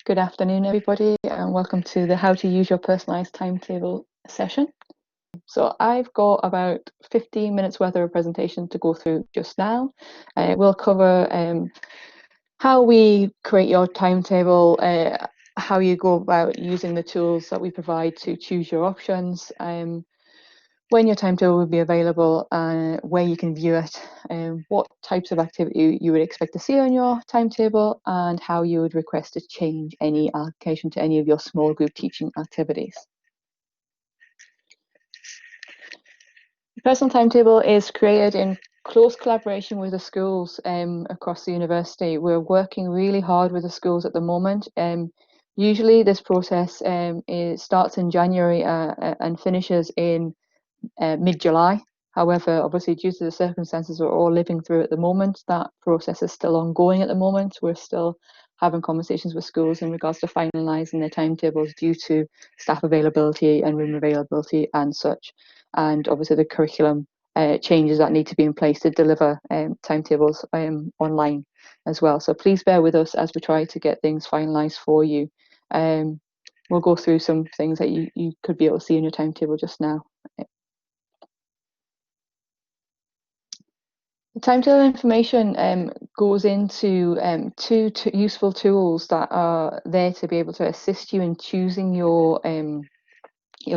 Good afternoon, everybody, and welcome to the How to Use Your Personalised Timetable session. So I've got about 15 minutes worth of a presentation to go through just now. We'll cover how we create your timetable, how you go about using the tools that we provide to choose your options, when your timetable will be available, where you can view it, what types of activity you would expect to see on your timetable, and how you would request to change any allocation to any of your small group teaching activities. The personal timetable is created in close collaboration with the schools across the university. We're working really hard with the schools at the moment. Usually this process starts in January and finishes in mid-July. However, obviously, due to the circumstances we're all living through at the moment, that process is still ongoing at the moment. We're still having conversations with schools in regards to finalising their timetables due to staff availability and room availability and such. And obviously the curriculum changes that need to be in place to deliver timetables online as well. So please bear with us as we try to get things finalised for you. We'll go through some things that you could be able to see in your timetable just now. The timetable information goes into two useful tools that are there to be able to assist you in choosing your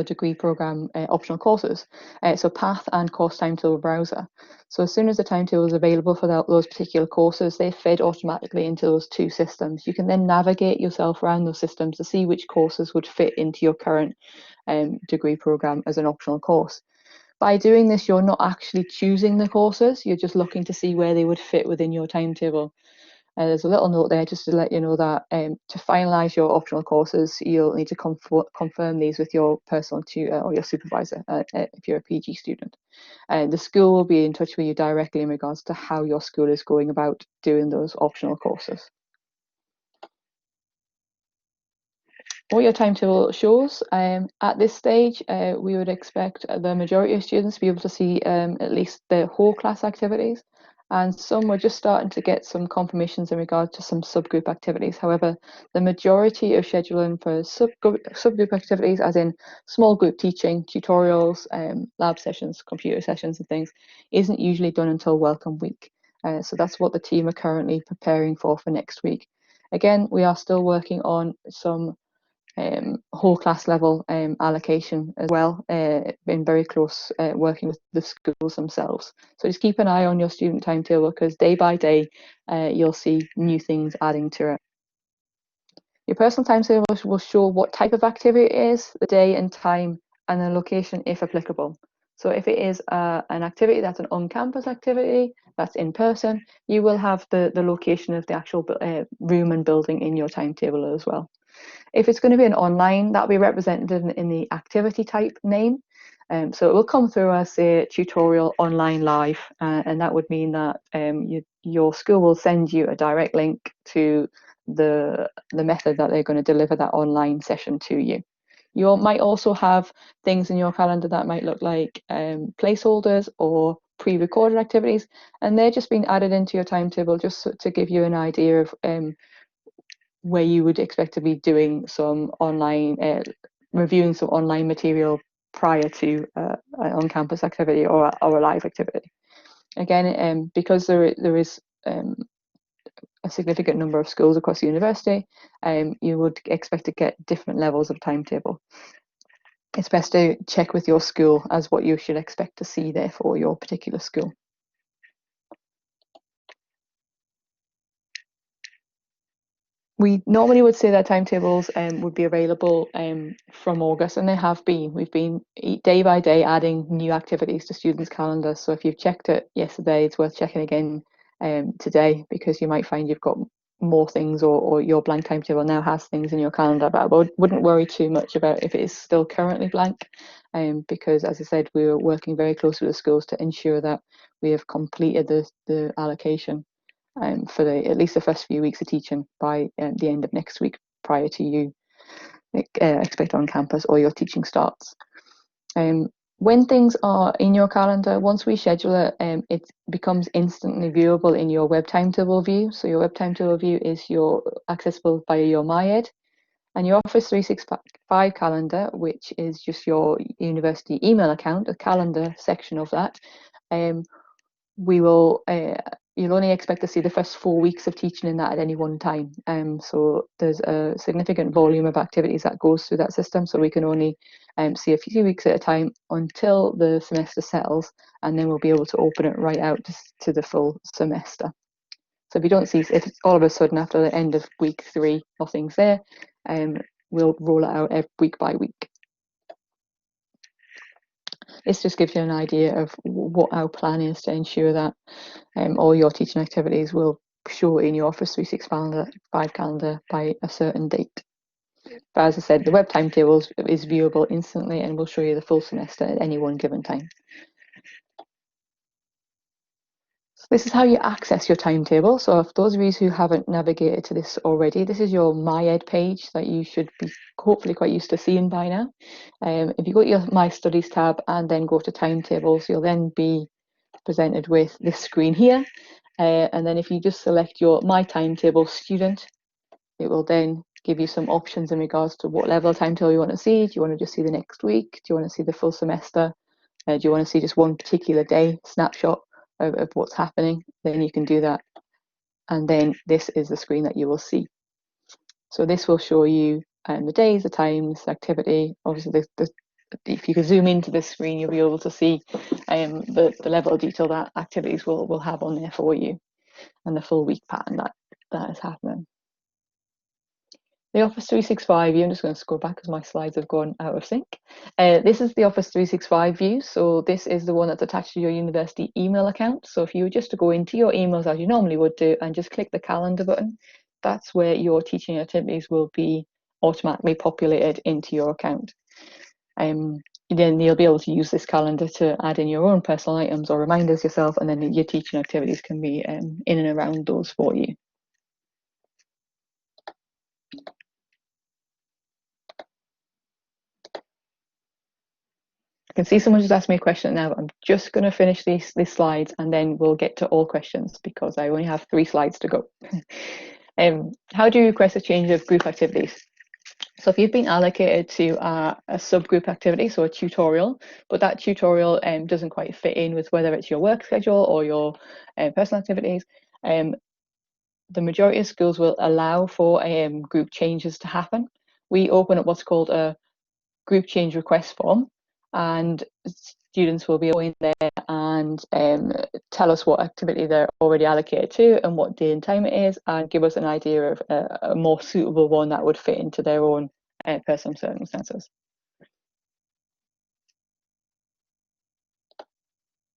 degree program optional courses. So Path and Course Timetable Browser. So as soon as the timetable is available for those particular courses, they're fed automatically into those two systems. You can then navigate yourself around those systems to see which courses would fit into your current degree program as an optional course. By doing this, you're not actually choosing the courses, you're just looking to see where they would fit within your timetable. There's a little note there just to let you know that to finalise your optional courses, you'll need to confirm these with your personal tutor or your supervisor if you're a PG student. The school will be in touch with you directly in regards to how your school is going about doing those optional courses. What your timetable shows, at this stage, we would expect the majority of students to be able to see at least the whole class activities, and some we're just starting to get some confirmations in regard to some subgroup activities. However, the majority of scheduling for subgroup activities, as in small group teaching, tutorials, lab sessions, computer sessions and things, isn't usually done until Welcome Week. So that's what the team are currently preparing for next week. Again, we are still working on some whole class level allocation as well, in very close working with the schools themselves. So just keep an eye on your student timetable, because day by day you'll see new things adding to it. Your personal timetable will show what type of activity it is, the day and time, and the location if applicable. So if it is an activity that's an on-campus activity, that's in person, you will have the location of the actual room and building in your timetable as well. If it's going to be an online, that'll be represented in the activity type name. So it will come through as a tutorial online live, and that would mean that your school will send you a direct link to the method that they're going to deliver that online session to you. You might also have things in your calendar that might look like placeholders or pre-recorded activities, and they're just being added into your timetable just to give you an idea of where you would expect to be doing some online, reviewing some online material prior to an on-campus activity or a live activity. Again, because there is a significant number of schools across the university, you would expect to get different levels of timetable. It's best to check with your school as what you should expect to see there for your particular school. We normally would say that timetables would be available from August, and they have been. We've been day by day adding new activities to students' calendars. So if you've checked it yesterday, it's worth checking again today, because you might find you've got more things, or your blank timetable now has things in your calendar. But I wouldn't worry too much about if it is still currently blank, because as I said, we were working very closely with the schools to ensure that we have completed the allocation for at least the first few weeks of teaching by the end of next week, prior to you expect on campus or your teaching starts. When things are in your calendar, once we schedule it, it becomes instantly viewable in your web timetable view. So your web timetable view is accessible via your MyEd. And your Office 365 calendar, which is just your university email account, a calendar section of that, we will you'll only expect to see the first 4 weeks of teaching in that at any one time. So there's a significant volume of activities that goes through that system, so we can only see a few weeks at a time until the semester settles, and then we'll be able to open it right out to the full semester. So if you don't see, if it's all of a sudden after the end of week 3 nothing's there, we'll roll it out week by week. This just gives you an idea of what our plan is to ensure that all your teaching activities will show in your Office 365 calendar by a certain date. But as I said, the web timetable is viewable instantly and will show you the full semester at any one given time. So this is how you access your timetable. So if those of you who haven't navigated to this already, this is your My Ed page that you should be hopefully quite used to seeing by now. If you go to your My Studies tab and then go to timetables, you'll then be presented with this screen here. And then if you just select your My Timetable student, it will then give you some options in regards to what level of timetable you want to see. Do you want to just see the next week? Do you want to see the full semester? Do you want to see just one particular day snapshot of what's happening? Then you can do that. And then this is the screen that you will see. So this will show you the days, the times, the activity. Obviously, if you can zoom into this screen, you'll be able to see the level of detail that activities will have on there for you, and the full week pattern that is happening. The Office 365 view, I'm just going to scroll back because my slides have gone out of sync. This is the Office 365 view. So this is the one that's attached to your university email account. So if you were just to go into your emails as you normally would do and just click the calendar button, that's where your teaching activities will be automatically populated into your account. Then you'll be able to use this calendar to add in your own personal items or reminders yourself, and then your teaching activities can be in and around those for you. I can see someone just asked me a question now. I'm just going to finish these slides and then we'll get to all questions because I only have 3 slides to go. How do you request a change of group activities? So if you've been allocated to a subgroup activity, so a tutorial, but that tutorial doesn't quite fit in with whether it's your work schedule or your personal activities, the majority of schools will allow for group changes to happen. We open up what's called a group change request form, and students will be going there and tell us what activity they're already allocated to and what day and time it is, and give us an idea of a more suitable one that would fit into their own personal circumstances.